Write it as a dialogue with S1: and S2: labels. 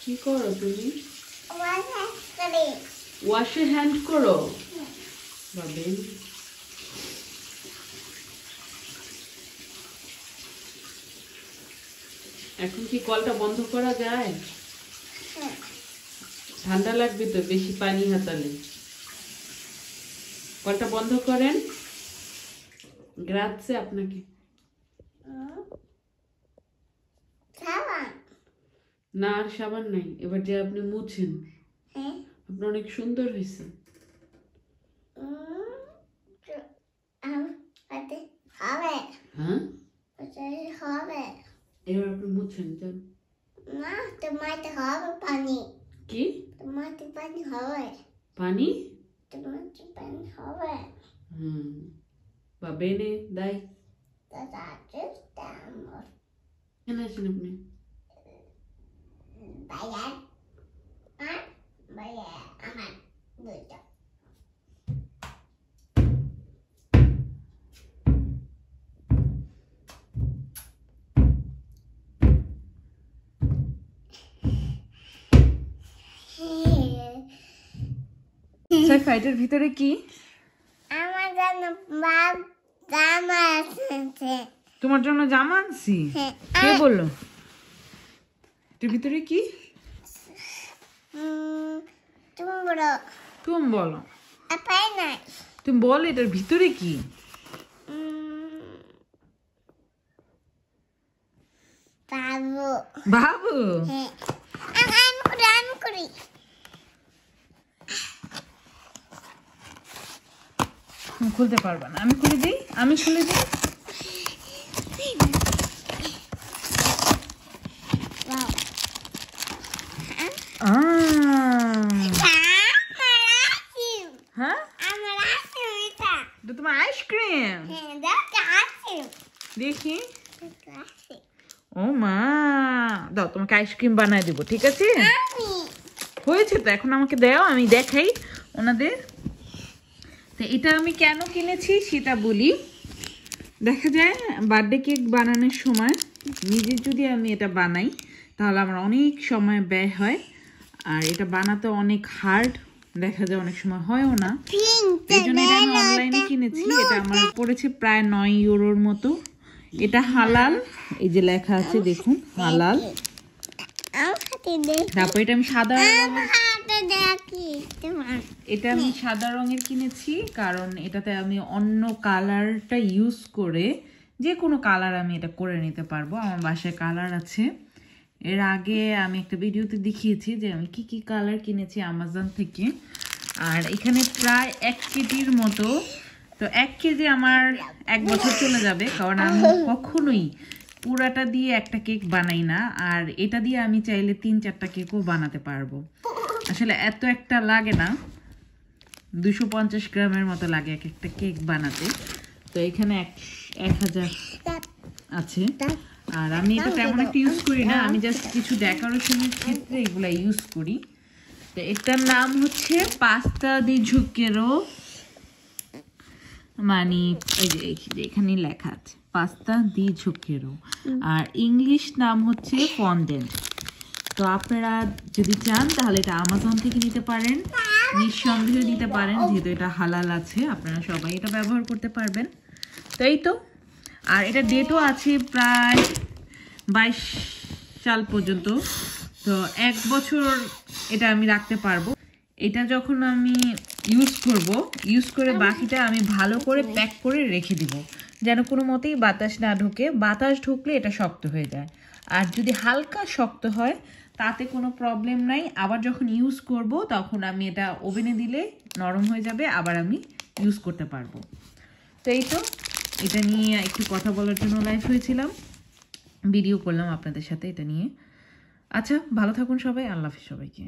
S1: কি করো তুমি? ওয়াশে হ্যান্ড করো বাবে। এখন কি কলটা বন্ধ করা যায়? ঠান্ডা লাগবে তো বেশি পানি হাতালে। কলটা বন্ধ করেন। গ্রাচ্ছে আপনাকে। না আর সাবান নাই, এবার যে আপনি মুছেন। আপনি অনেক সুন্দর হয়েছে। হ্যাঁ এবার আপনি মুছেন যান।
S2: না তোমাতে হবে পানি।
S1: কি
S2: তোমাতে পানি হবে?
S1: পানি
S2: তোমাতে পানি হবে?
S1: বা বেনে দাই।
S2: দাদা আমার
S1: কেন আছেন আপনি?
S2: বায়ার আর বায়ার আমার দুইটা।
S1: ফাইটের ভিতরে কি?
S2: আমার জন্য জামা আছে।
S1: তোমার জন্য জামা আনছি? কে বললো? এর ভিতরে কি?
S2: তুমি বলো।
S1: তুমি বলো।
S2: পাই নাই।
S1: তুমি বলো এটার ভিতরে কি?
S2: বাবু।
S1: বাবু?
S2: হ্যাঁ আমি করি।
S1: খুলতে পারবা না, আমি খুলে দিই। আমি খুলে দিই। হ্যাঁ এটা তোমার আইসক্রিম। দেখি। ও মা, দাও তোমাকে আইসক্রিম বানায় দিব, ঠিক আছে? হয়েছে তো, এখন আমাকে দাও, আমি দেখাই ওনাদের। তো এটা আমি কেন কিনেছি সেটা বলি। দেখা যায় বার্থডে কেক বানানোর সময় নিজে যদি আমি এটা বানাই তাহলে আমার অনেক সময় ব্যয় হয়, আর এটা বানাতে অনেক হার্ড, দেখা যায় অনেক সময় হয়ও না। এই জন্য এটা আমি অনলাইনে কিনেছি। এটা আমার পড়েছে প্রায় 9 ইউরোর মতো। এটা হালাল, এই যে লেখা আছে দেখুন হালাল। তারপর এটা আমি সাদা রঙের কিনেছি, কারণ এটাতে আমি অন্য কালারটা ইউজ করে যে কোনো কালার আমি এটা করে নিতে পারবো। আমার বাসায় কালার আছে, এর আগে আমি একটা ভিডিওতে দেখিয়েছি যে আমি কি কি কালার কিনেছি অ্যামাজন থেকে। আর এখানে প্রায় 1 কেজির মতো। তো 1 কেজি আমার 1 বছর চলে যাবে, কারণ আমি কখনোই পুরাটা দিয়ে একটা কেক বানাই না। আর এটা দিয়ে আমি চাইলে 3-4টা কেকও বানাতে পারবো। আসলে এত একটা লাগে না, 250 গ্রামের মতো লাগে এক একটা কেক বানাতে। তো এখানে 1000 আছে। আর আমি এটা তেমন একটা ইউজ করি না, আমি জাস্ট কিছু ডেকোরেশনের ক্ষেত্রে এগুলা ইউজ করি। তো এটার নাম হচ্ছে পাস্তা দি ঝুকেরো, মানে এই যে এখানে লেখা আছে পাস্তা দি ঝুকেরো, আর ইংলিশ নাম হচ্ছে ফন্ডেন্ট। তো আপনারা যদি চান তাহলে এটা অ্যামাজন থেকে নিতে পারেন, নিঃসন্দেহে নিতে পারেন, যেহেতু এটা হালাল আছে, আপনারা সবাই এটা ব্যবহার করতে পারবেন। তো এই তো। আর এটা ডেটও আছে প্রায় 22 সাল পর্যন্ত। তো 1 বছর এটা আমি রাখতে পারবো। এটা যখন আমি ইউজ করে বাকিটা আমি ভালো করে প্যাক করে রেখে দিব, যেন কোনো মতেই বাতাস না ঢোকে। বাতাস ঢুকলে এটা শক্ত হয়ে যায়, আর যদি হালকা শক্ত হয় তাতে কোনো প্রবলেম নাই। আবার যখন ইউজ করব তখন আমি এটা ওভেনে দিলে নরম হয়ে যাবে, আবার আমি ইউজ করতে পারবো। তো এই তো, এটা নিয়ে একটু কথা বলার জন্য লাইভ হয়েছিলাম, ভিডিও করলাম আপনাদের সাথে এটা নিয়ে। আচ্ছা, ভালো থাকুন সবাই, আল্লাহ হাফেজ সবাইকে।